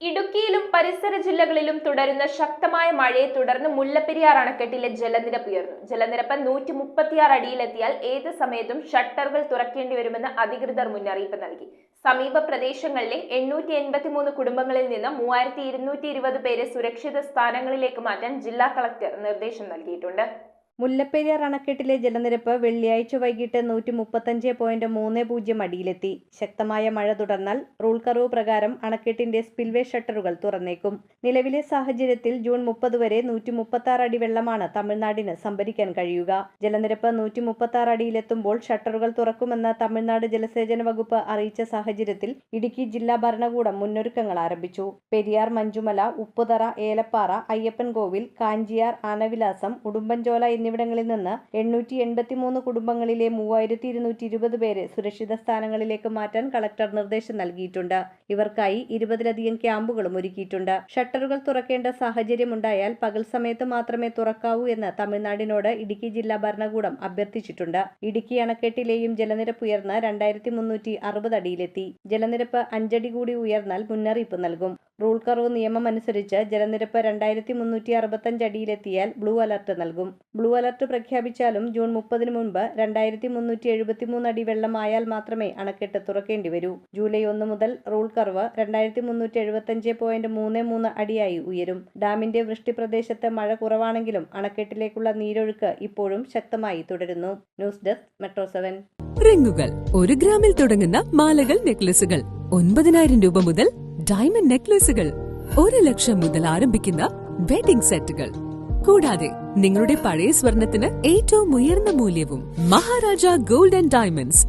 ഇടുക്കിയിലും പരിസര ജില്ലകളിലും തുടരുന്ന ശക്തമായ മഴയെ തുടർന്ന് മുല്ലപ്പെരിയാർ അണക്കെട്ടിലെ ജലനിരപ്പ് ഉയർന്നു. ജലനിരപ്പ് 136 അടിയിലെത്തിയാൽ ഏത് സമയത്തും ഷട്ടറുകൾ തുറക്കേണ്ടി വരുമെന്ന് അധികൃതർ മുന്നറിയിപ്പ് നൽകി. സമീപ പ്രദേശങ്ങളിലെ 883 കുടുംബങ്ങളിൽ നിന്ന് 3220 പേരെ സുരക്ഷിത സ്ഥാനങ്ങളിലേക്ക് മാറ്റാൻ ജില്ലാ കളക്ടർ നിർദ്ദേശം നൽകിയിട്ടുണ്ട്. മുല്ലപ്പെരിയാർ അണക്കെട്ടിലെ ജലനിരപ്പ് വെള്ളിയാഴ്ച വൈകിട്ട് 135.30 അടിയിലെത്തി. ശക്തമായ മഴ തുടർന്നാൽ റൂൾ കർവ് പ്രകാരം അണക്കെട്ടിന്റെ സ്പിൽവേ ഷട്ടറുകൾ തുറന്നേക്കും. നിലവിലെ സാഹചര്യത്തിൽ ജൂൺ 30 വരെ 136 അടി വെള്ളമാണ് തമിഴ്നാടിന് സംഭരിക്കാൻ കഴിയുക. ജലനിരപ്പ് 136 അടിയിലെത്തുമ്പോൾ ഷട്ടറുകൾ തുറക്കുമെന്ന് തമിഴ്നാട് ജലസേചന വകുപ്പ് അറിയിച്ച സാഹചര്യത്തിൽ ഇടുക്കി ജില്ലാ ഭരണകൂടം മുന്നൊരുക്കങ്ങൾ ആരംഭിച്ചു. പെരിയാർ, മഞ്ചുമല, ഉപ്പുതറ, ഏലപ്പാറ, അയ്യപ്പൻകോവിൽ, കാഞ്ചിയാർ, ആനവിലാസം, ഉടുമ്പൻചോല എന്നിവിടങ്ങളിൽ നിന്ന് 883 കുടുംബങ്ങളിലെ 3220 പേരെ സുരക്ഷിത സ്ഥാനങ്ങളിലേക്ക് മാറ്റാൻ കളക്ടർ നിർദ്ദേശം നൽകിയിട്ടുണ്ട്. ഇവർക്കായി 20ലധികം ക്യാമ്പുകളും ഒരുക്കിയിട്ടുണ്ട്. ഷട്ടറുകൾ തുറക്കേണ്ട സാഹചര്യമുണ്ടായാൽ പകൽ സമയത്ത് മാത്രമേ തുറക്കാവൂ എന്ന് തമിഴ്നാടിനോട് ഇടുക്കി ജില്ലാ ഭരണകൂടം അഭ്യർത്ഥിച്ചിട്ടുണ്ട്. ഇടുക്കി അണക്കെട്ടിലെയും ജലനിരപ്പ് ഉയർന്ന് 2360 അടിയിലെത്തി. ജലനിരപ്പ് 5 അടി കൂടി ഉയർന്നാൽ മുന്നറിയിപ്പ് നൽകും. റൂൾ കർവ് നിയമം അനുസരിച്ച് ജലനിരപ്പ് 2365 അടിയിലെത്തിയാൽ ബ്ലൂ അലർട്ട് നൽകും. ബ്ലൂ അലർട്ട് പ്രഖ്യാപിച്ചാലും ജൂൺ 30 മുൻപ് 2373 അടി വെള്ളമായാൽ മാത്രമേ അണക്കെട്ട് തുറക്കേണ്ടി വരൂ. ജൂലൈ 1 മുതൽ റൂൾ കർവ് 2375.33 അടിയായി ഉയരും. ഡാമിന്റെ വൃഷ്ടി പ്രദേശത്ത് മഴ കുറവാണെങ്കിലും അണക്കെട്ടിലേക്കുള്ള നീരൊഴുക്ക് ഇപ്പോഴും ശക്തമായി തുടരുന്നു. News desk metro 7. റിങ്ങുകൾ 1 ഗ്രാമിൽ തുടങ്ങുന്ന മാലകൾ, നെക്ലസുകൾ 9000 രൂപ മുതൽ ഡയമണ്ട് നെക്ലസുകൾ 1 ലക്ഷം മുതൽ ആരംഭിക്കുന്ന വെഡിംഗ് സെറ്റുകൾ. കൂടാതെ നിങ്ങളുടെ പഴയ സ്വർണത്തിന് ഏറ്റവും ഉയർന്ന മൂല്യവും. Maharaja gold and diamonds,